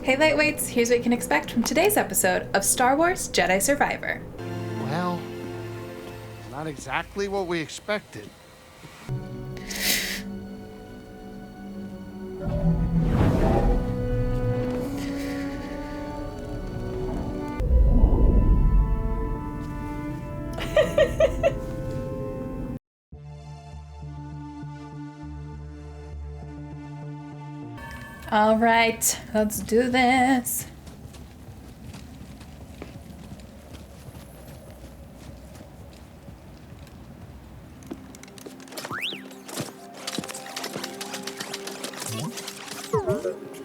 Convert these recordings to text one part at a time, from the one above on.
Hey Lightweights, here's what you can expect from today's episode of Star Wars Jedi Survivor. Well, not exactly what we expected. All right, let's do this.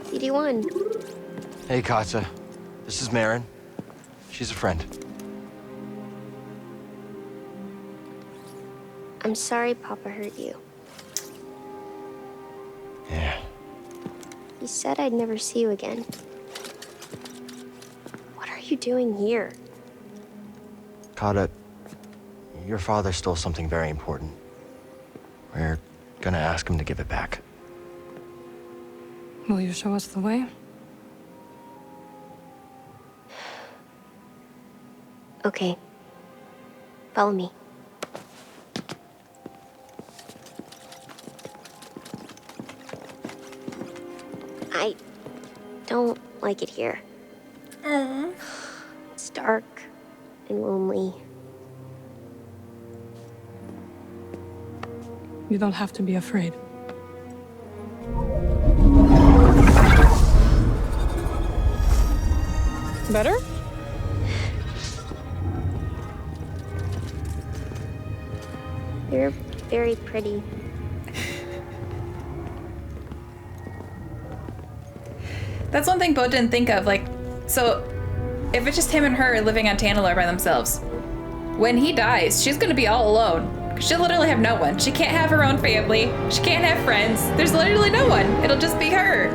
CD1. Hey, Katsa. This is Marin. She's a friend. I'm sorry Papa hurt you. Yeah. He said I'd never see you again. What are you doing here? Kata, your father stole something very important. We're gonna ask him to give it back. Will you show us the way? Okay. Follow me. I don't like it here. It's dark and lonely. You don't have to be afraid. Better? You're very pretty. That's one thing Bo didn't think of, so if it's just him and her living on Tantalor by themselves, when he dies, she's gonna be all alone. She'll literally have no one. She can't have her own family. She can't have friends. There's literally no one. It'll just be her.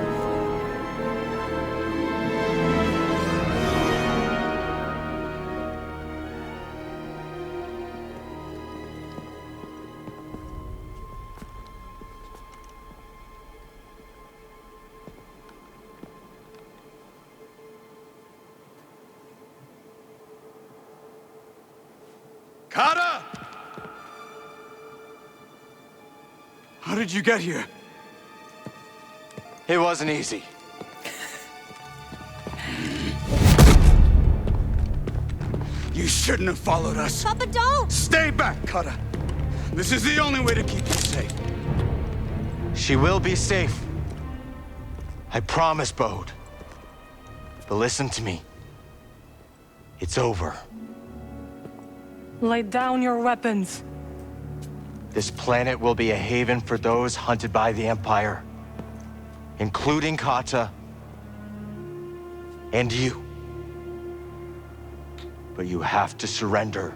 Kata! How did you get here? It wasn't easy. You shouldn't have followed us. Papa, don't! Stay back, Kata. This is the only way to keep you safe. She will be safe. I promise, Bode. But listen to me. It's over. Lay down your weapons. This planet will be a haven for those hunted by the Empire, including Kata and you. But you have to surrender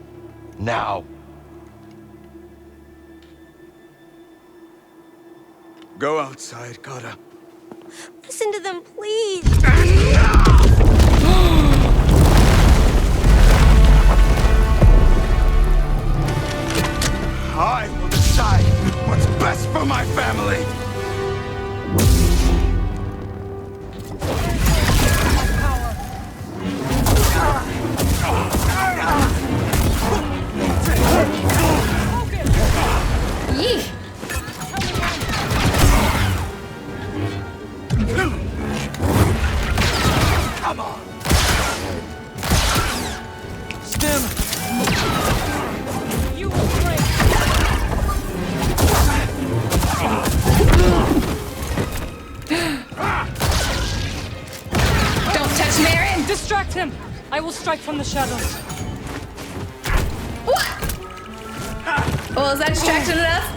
now. Go outside, Kata. Listen to them, please! I will decide what's best for my family. Yee! Come on. Stim! You will break! Don't touch Marin! Distract him! I will strike from the shadows. What? Well, is that distraction enough?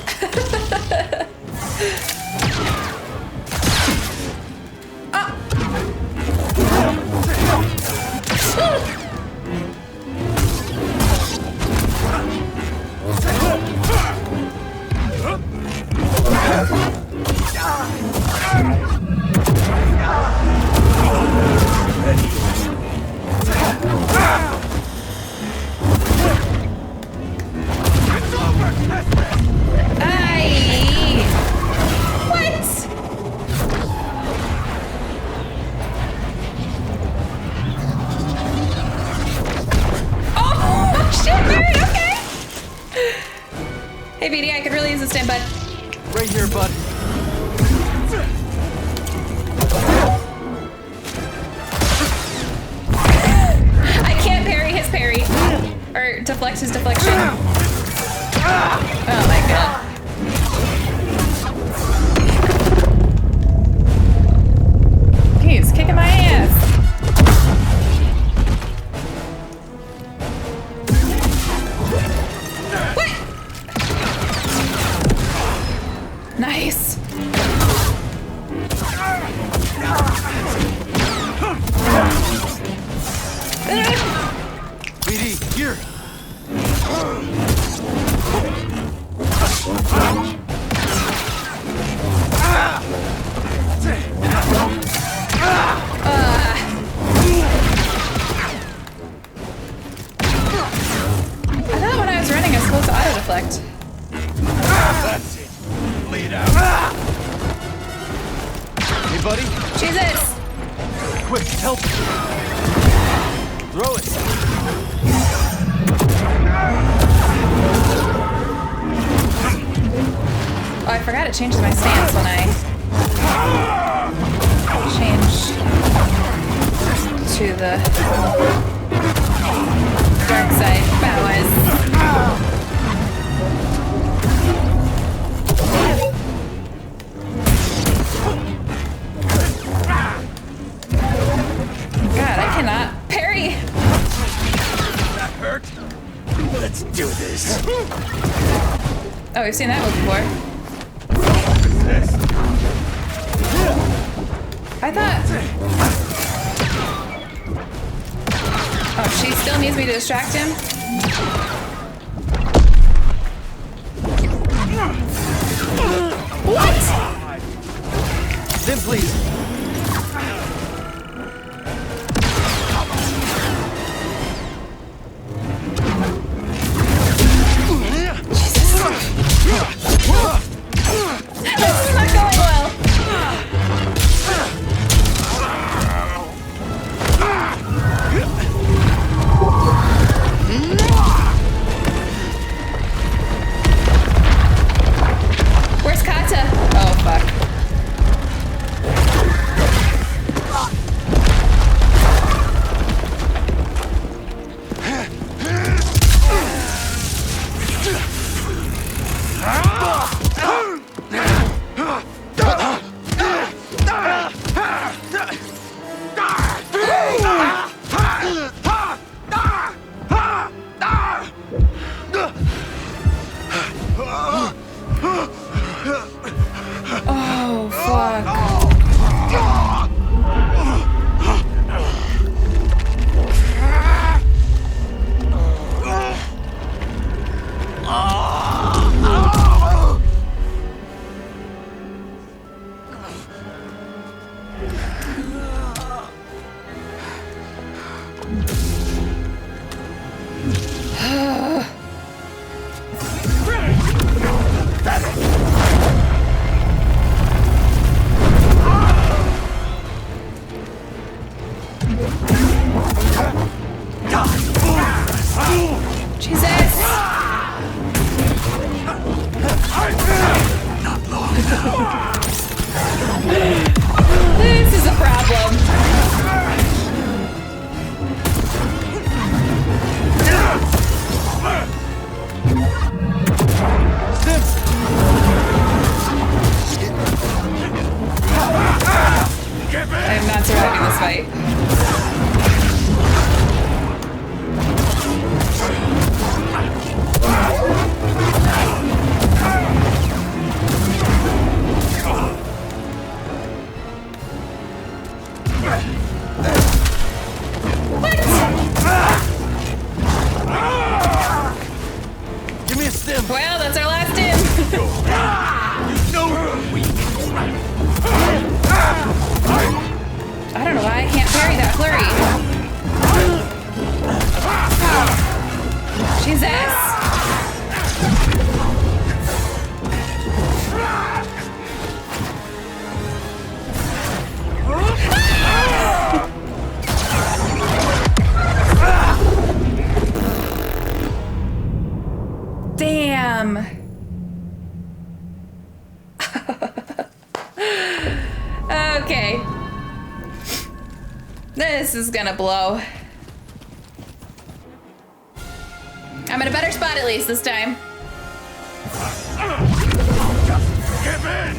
Hey, BD, I could really use a stim, bud. Right here, bud. I can't parry his parry. Or deflect his deflection. Oh my god. He's kicking my ass. What? Nice. BD, here. I thought when I was running I was supposed to auto deflect. That's it. Bleed out. Hey, buddy. Jesus! Quick, help. Throw it. Oh, I forgot it changes my stance when I change to the dark side powers. God, I cannot parry. That hurt. Let's do this. Oh, we've seen that move before. This. I thought. Oh, she still needs me to distract him? What? Stim, please. This is not going well. Where's Kata? Oh, fuck. Oh, fuck. Jesus! This is a problem. I am not surviving this fight. Give me a stim. Well, that's our last in. I don't know why I can't parry that flurry. Jesus. Damn. This is gonna blow. I'm in a better spot at least this time. Give in!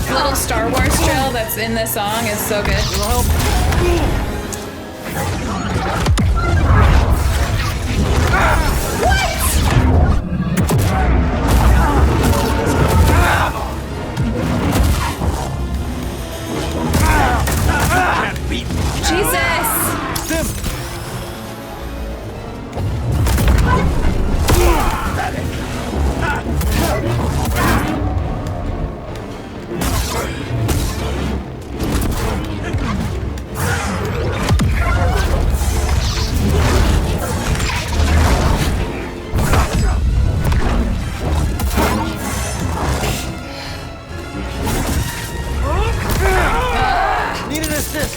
The little Star Wars trail that's in this song is so good. Jesus! Need an assist.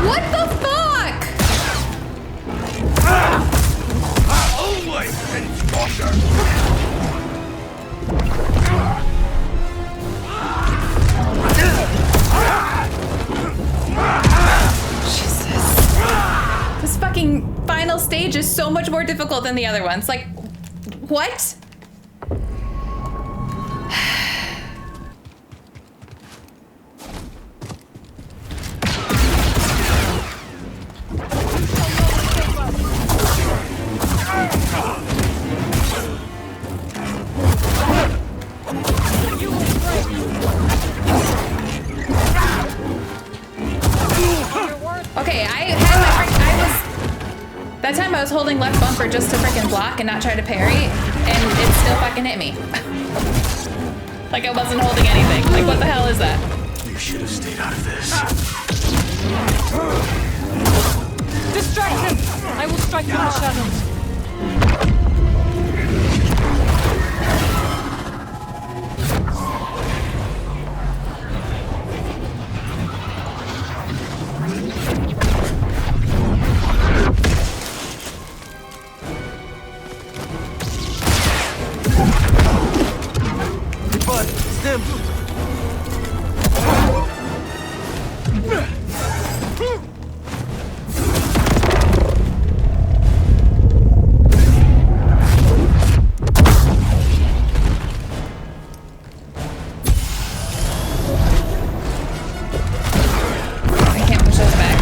What the fuck? Always pinch washer! Jesus. This fucking final stage is so much more difficult than the other ones. Like, what? Okay, that time I was holding left bumper just to freaking block and not try to parry, and it still fucking hit me. Like I wasn't holding anything. Like what the hell is that? You should have stayed out of this. Distract him! I will strike from the shadows. Bud, stim. I can't push those back.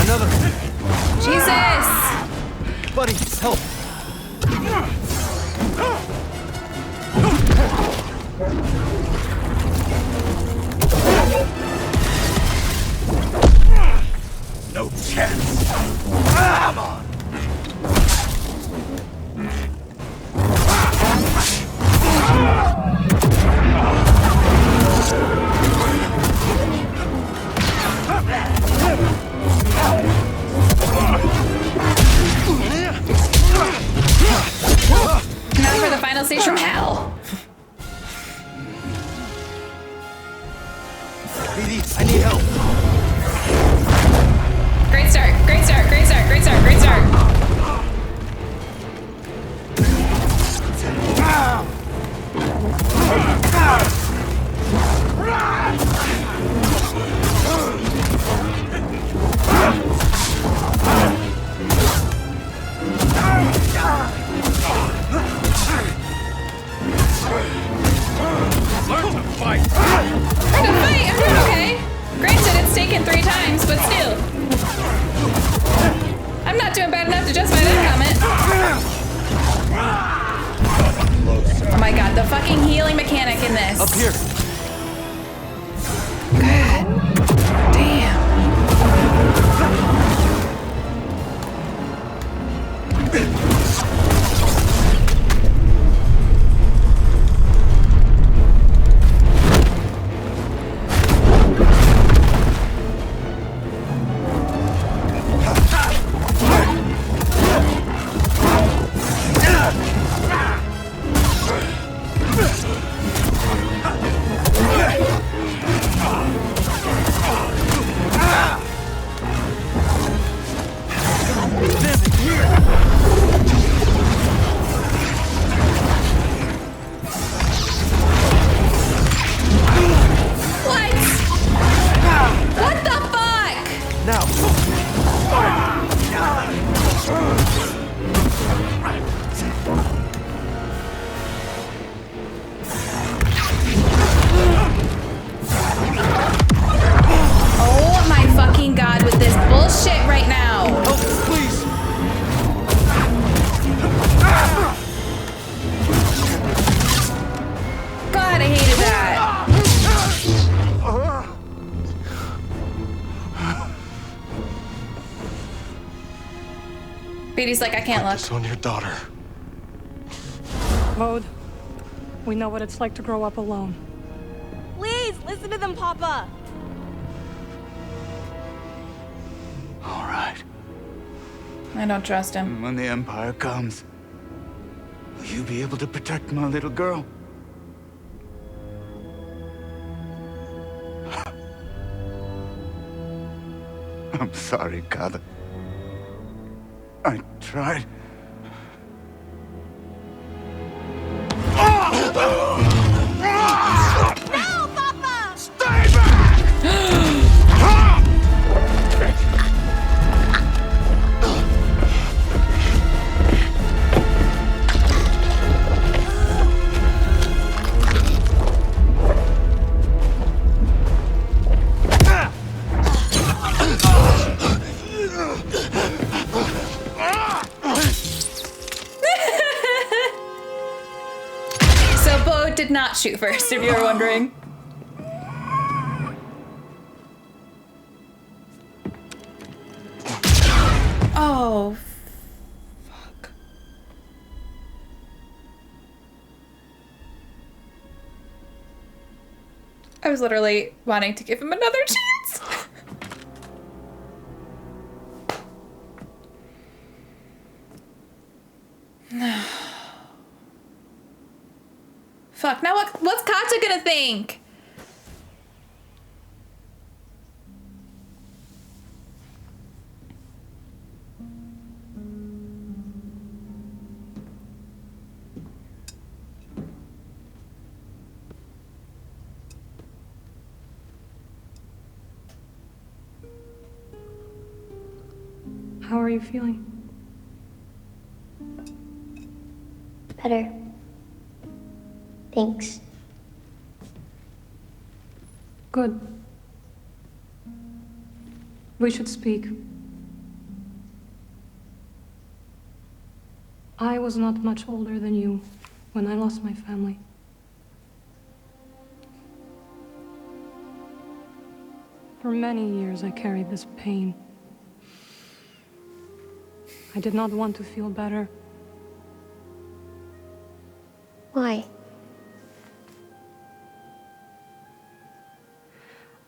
Another. Jesus! Buddy, help. No chance. Come on. Now for the final stage from hell. BD, I need help. Great start, great start, great start, great start, great start. fight. Ready to fight? I'm doing okay. Granted, it's taken 3 times, but still. I'm not doing bad enough to justify that comment. Oh my god, the fucking healing mechanic in this. Up here. God damn. Beatty's like, I can't look. Focus on your daughter. Vode, we know what it's like to grow up alone. Please, listen to them, Papa. All right. I don't trust him. When the Empire comes, will you be able to protect my little girl? I'm sorry, Kada. I tried. No, Papa! Stay back! Did not shoot first, if you were wondering. Oh, fuck. I was literally wanting to give him another chance. Fuck, now what's Katja gonna think? How are you feeling? Better. Thanks. Good. We should speak. I was not much older than you when I lost my family. For many years I carried this pain. I did not want to feel better. Why?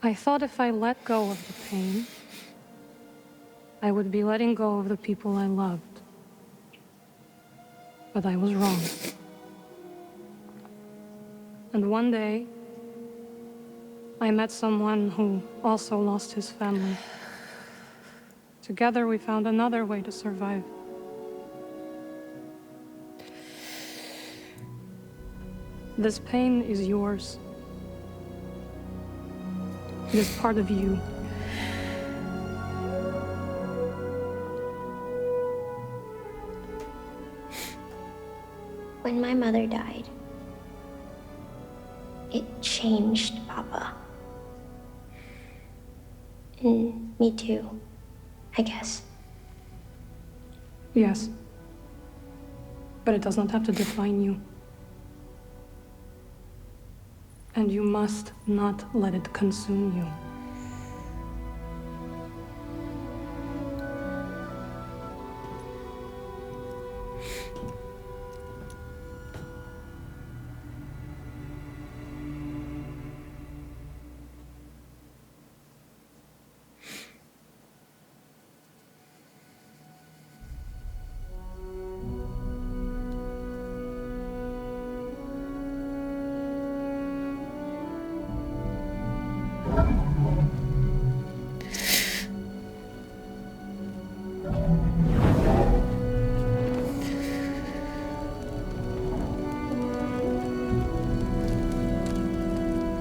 I thought if I let go of the pain, I would be letting go of the people I loved. But I was wrong. And one day, I met someone who also lost his family. Together we found another way to survive. This pain is yours. It is part of you. When my mother died, it changed Papa. And me too, I guess. Yes. But it does not have to define you. And you must not let it consume you.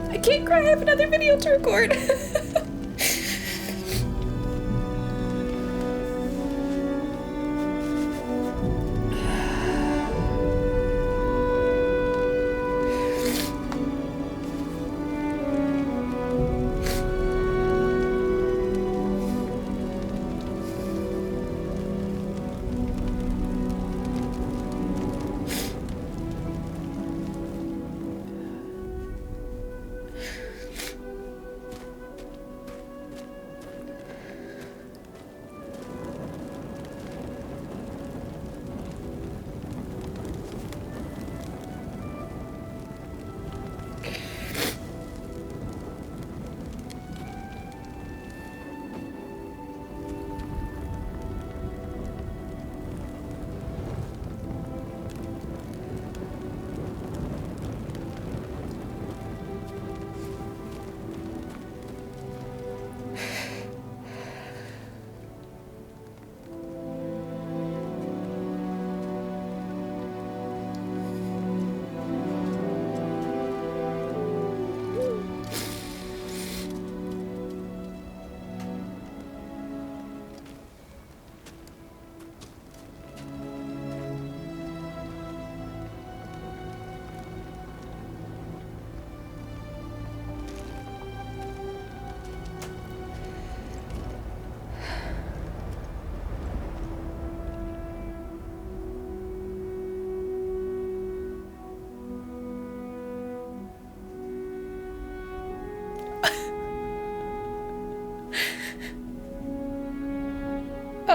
I can't cry, I have another video to record.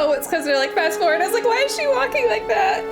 Oh, it's because they're like fast forward. I was like, why is she walking like that?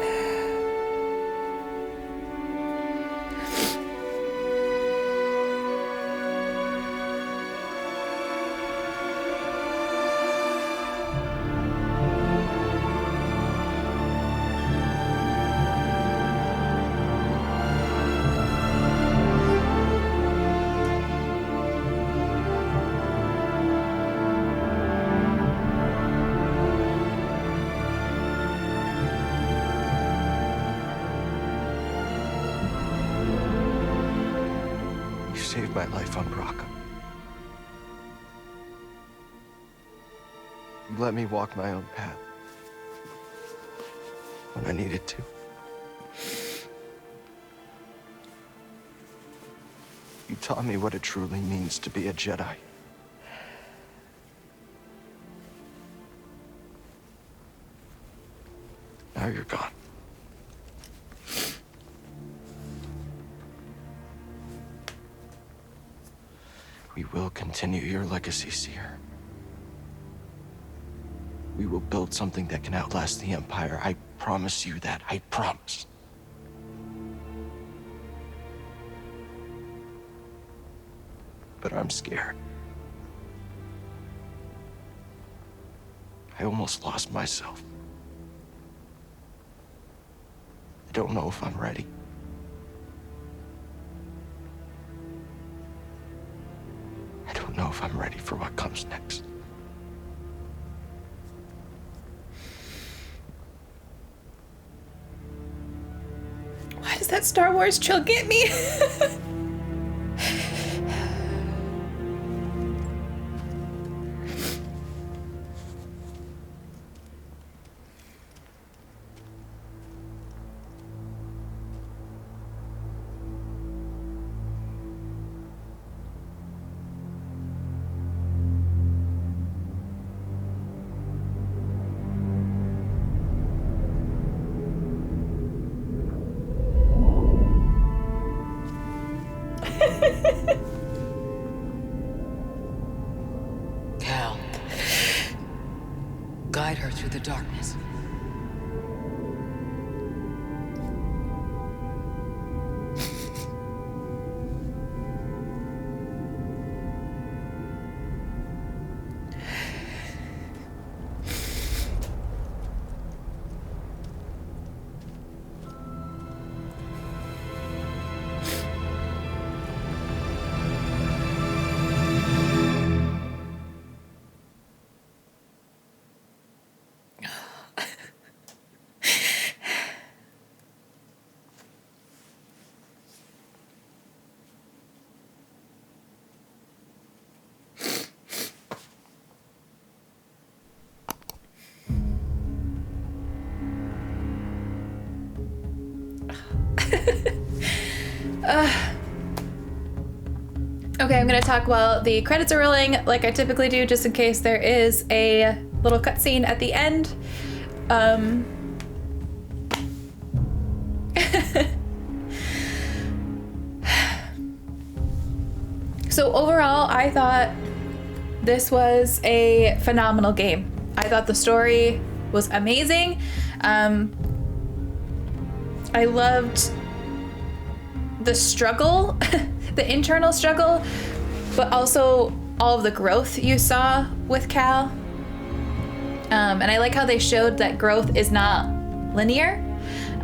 You saved my life on Bracca. You let me walk my own path when I needed to. You taught me what it truly means to be a Jedi. Now you're gone. We will continue your legacy, Seer. We will build something that can outlast the Empire. I promise you that. I promise. But I'm scared. I almost lost myself. I don't know if I'm ready. I don't know if I'm ready for what comes next. Why does that Star Wars chill get me? into the darkness. Okay, I'm gonna talk while the credits are rolling, like I typically do, just in case there is a little cutscene at the end. So overall, I thought this was a phenomenal game. I thought the story was amazing. I loved the struggle, the internal struggle, but also all of the growth you saw with Cal. And I like how they showed that growth is not linear.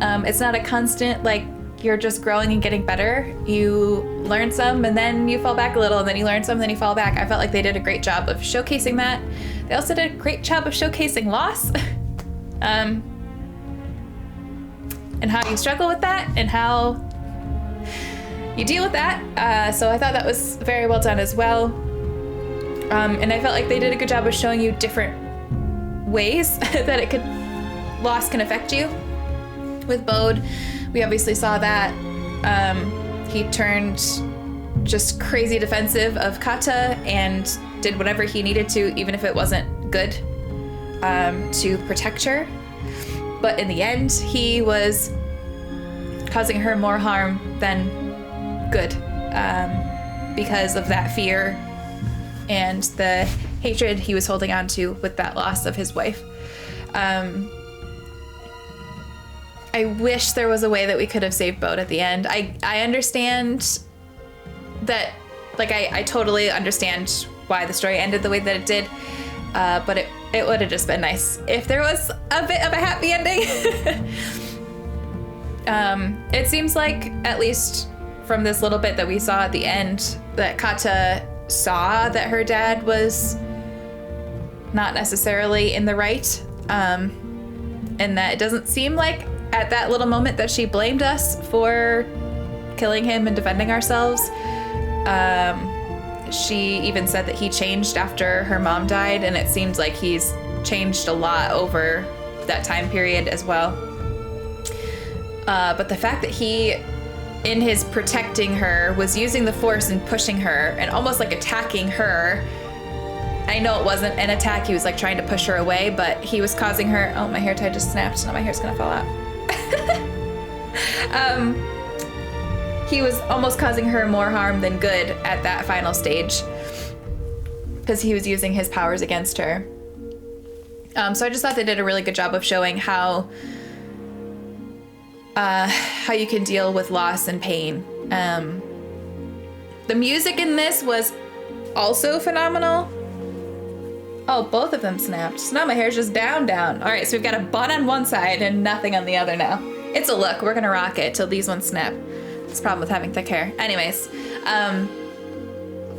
It's not a constant, like, you're just growing and getting better. You learn some and then you fall back a little, and then you learn some and then you fall back. I felt like they did a great job of showcasing that. They also did a great job of showcasing loss. And how you struggle with that and how you deal with that. So I thought that was very well done as well. And I felt like they did a good job of showing you different ways that loss can affect you. With Bode, we obviously saw that he turned just crazy defensive of Kata and did whatever he needed to, even if it wasn't good, to protect her. But in the end, he was causing her more harm than good, because of that fear and the hatred he was holding on to with that loss of his wife. I wish there was a way that we could have saved Bode at the end. I understand that, like, I totally understand why the story ended the way that it did, but it would have just been nice if there was a bit of a happy ending. It seems like, at least from this little bit that we saw at the end, that Kata saw that her dad was not necessarily in the right, and that it doesn't seem like at that little moment that she blamed us for killing him and defending ourselves. She even said that he changed after her mom died, and it seems like he's changed a lot over that time period as well. But the fact that he, in his protecting her, was using the Force and pushing her and almost like attacking her. I know it wasn't an attack, he was like trying to push her away, but he was causing her, oh, my hair tie just snapped, now my hair's gonna fall out. He was almost causing her more harm than good at that final stage because he was using his powers against her. So I just thought they did a really good job of showing how you can deal with loss and pain. The music in this was also phenomenal. Oh, both of them snapped. So now my hair's just down. All right, so we've got a bun on one side and nothing on the other now. It's a look. We're gonna rock it till these ones snap. It's a problem with having thick hair. Anyways,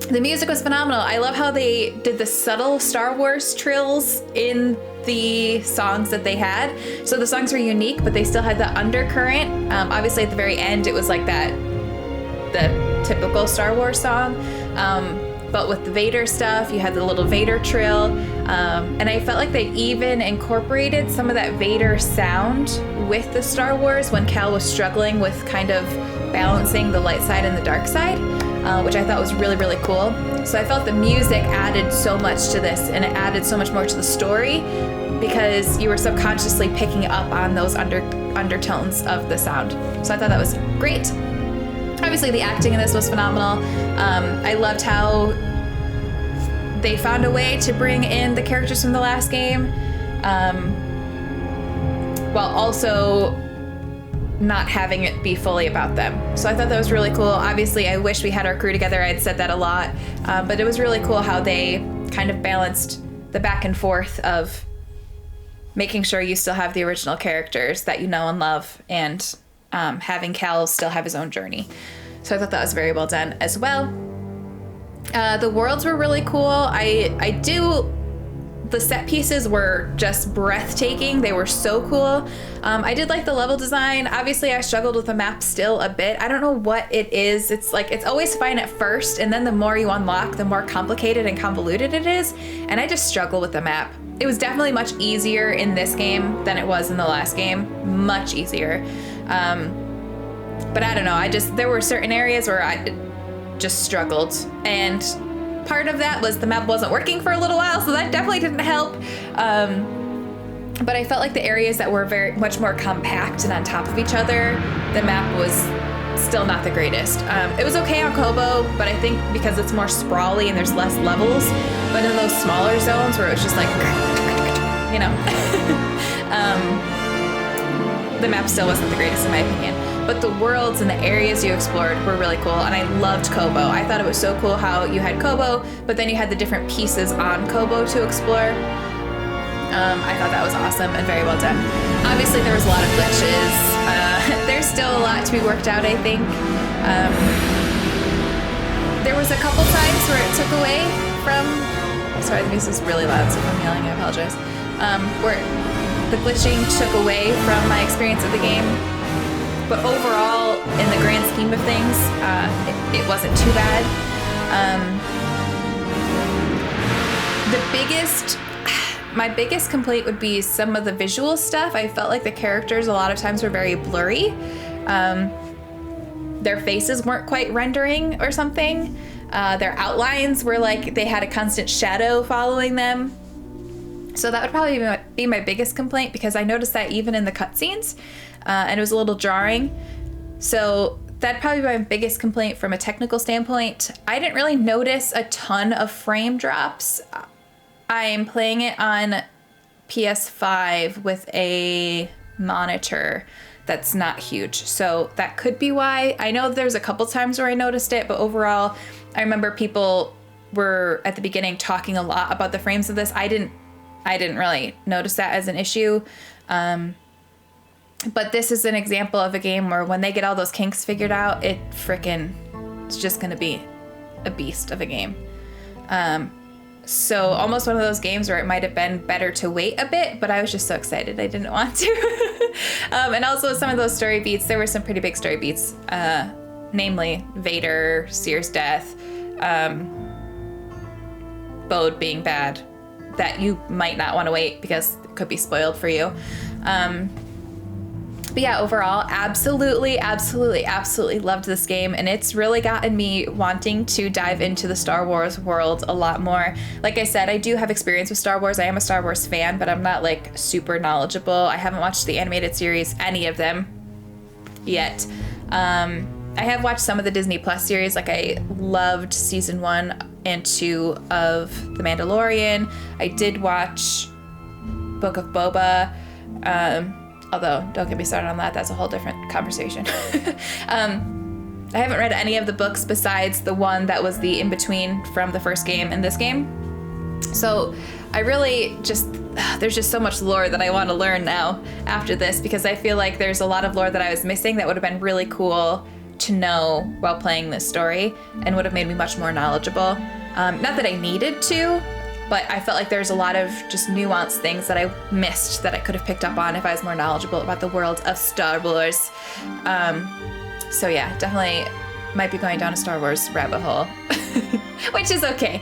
the music was phenomenal. I love how they did the subtle Star Wars trills in the songs that they had. So the songs were unique, but they still had the undercurrent. Obviously at the very end, it was like the typical Star Wars song. But with the Vader stuff, you had the little Vader trill. And I felt like they even incorporated some of that Vader sound with the Star Wars when Cal was struggling with kind of balancing the light side and the dark side, which I thought was really, really cool. So I felt the music added so much to this, and it added so much more to the story because you were subconsciously picking up on those undertones of the sound. So I thought that was great. Obviously, the acting in this was phenomenal. I loved how they found a way to bring in the characters from the last game. while also not having it be fully about them. So I thought that was really cool. Obviously, I wish we had our crew together. I had said that a lot, but it was really cool how they kind of balanced the back and forth of making sure you still have the original characters that you know and love, and having Cal still have his own journey. So I thought that was very well done as well. The worlds were really cool. The set pieces were just breathtaking. They were so cool. I did like the level design. Obviously, I struggled with the map still a bit. I don't know what it is. It's like, it's always fine at first, and then the more you unlock, the more complicated and convoluted it is. And I just struggle with the map. It was definitely much easier in this game than it was in the last game. Much easier. But I don't know. There were certain areas where I just struggled, and part of that was the map wasn't working for a little while, so that definitely didn't help. But I felt like the areas that were very much more compact and on top of each other, the map was still not the greatest. It was okay on Kobo, but I think because it's more sprawly and there's less levels, but in those smaller zones where it was just like, you know, the map still wasn't the greatest in my opinion. But the worlds and the areas you explored were really cool, and I loved Kobo. I thought it was so cool how you had Kobo, but then you had the different pieces on Kobo to explore. I thought that was awesome and very well done. Obviously, there was a lot of glitches. There's still a lot to be worked out, I think. There was a couple times where it took away from... Sorry, the music is really loud, so if I'm yelling, I apologize. Where the glitching took away from my experience of the game. But overall, in the grand scheme of things, it wasn't too bad. My biggest complaint would be some of the visual stuff. I felt like the characters a lot of times were very blurry. Their faces weren't quite rendering or something. Their outlines were like they had a constant shadow following them. So that would probably be my biggest complaint, because I noticed that even in the cutscenes, and it was a little jarring. So that'd probably be my biggest complaint from a technical standpoint. I didn't really notice a ton of frame drops. I'm playing it on PS5 with a monitor that's not huge, so that could be why. I know there's a couple times where I noticed it, but overall, I remember people were at the beginning talking a lot about the frames of this. I didn't really notice that as an issue. But this is an example of a game where when they get all those kinks figured out, it's just gonna be a beast of a game. So almost one of those games where it might have been better to wait a bit, but I was just so excited I didn't want to. And also some of those story beats, there were some pretty big story beats, namely Vader, Seer's death, Bode being bad, that you might not want to wait because it could be spoiled for you. But yeah, overall, absolutely loved this game, and it's really gotten me wanting to dive into the Star Wars world a lot more. Like I said, I do have experience with Star Wars. I am a Star Wars fan, but I'm not like super knowledgeable. I haven't watched the animated series, any of them, yet. I have watched some of the Disney Plus series. Like I loved season 1 and 2 of The Mandalorian. I did watch Book of Boba. Although, don't get me started on that. That's a whole different conversation. I haven't read any of the books besides the one that was the in-between from the first game and this game. So I really there's just so much lore that I want to learn now after this, because I feel like there's a lot of lore that I was missing that would have been really cool to know while playing this story and would have made me much more knowledgeable. Not that I needed to, but I felt like there's a lot of just nuanced things that I missed that I could have picked up on if I was more knowledgeable about the world of Star Wars. So yeah, definitely might be going down a Star Wars rabbit hole, which is okay.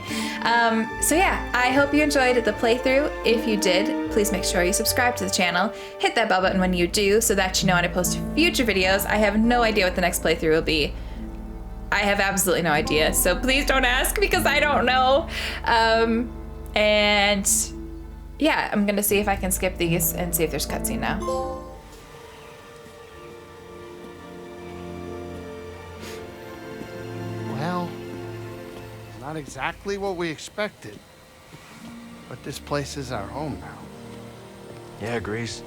So yeah, I hope you enjoyed the playthrough. If you did, please make sure you subscribe to the channel. Hit that bell button when you do so that you know when I post future videos. I have no idea what the next playthrough will be. I have absolutely no idea, so please don't ask because I don't know. And yeah, I'm gonna see if I can skip these and see if there's cutscene now. Well, not exactly what we expected, but this place is our home now. Yeah, agrees.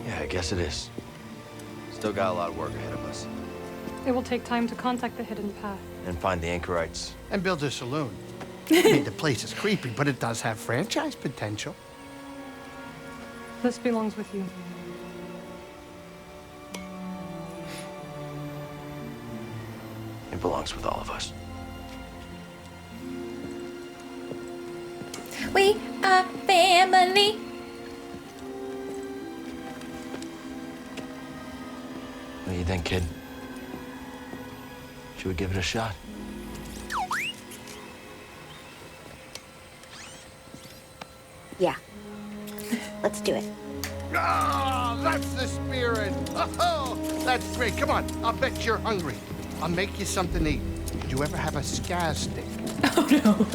Yeah, I guess it is. Still got a lot of work ahead of us. It will take time to contact the hidden path. And find the anchorites. And build a saloon. I mean, the place is creepy, but it does have franchise potential. This belongs with you. It belongs with all of us. We are family. What do you think, kid? Should we give it a shot? Yeah. Let's do it. Ah, that's the spirit. Oh, that's great. Come on, I'll bet you're hungry. I'll make you something to eat. Did you ever have a scaz stick? Oh no.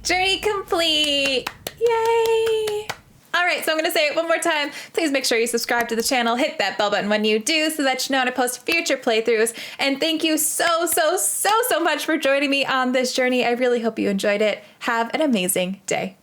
Journey complete! Yay! Alright, so I'm gonna say it one more time. Please make sure you subscribe to the channel, hit that bell button when you do so that you know when I post future playthroughs. And thank you so much for joining me on this journey. I really hope you enjoyed it. Have an amazing day.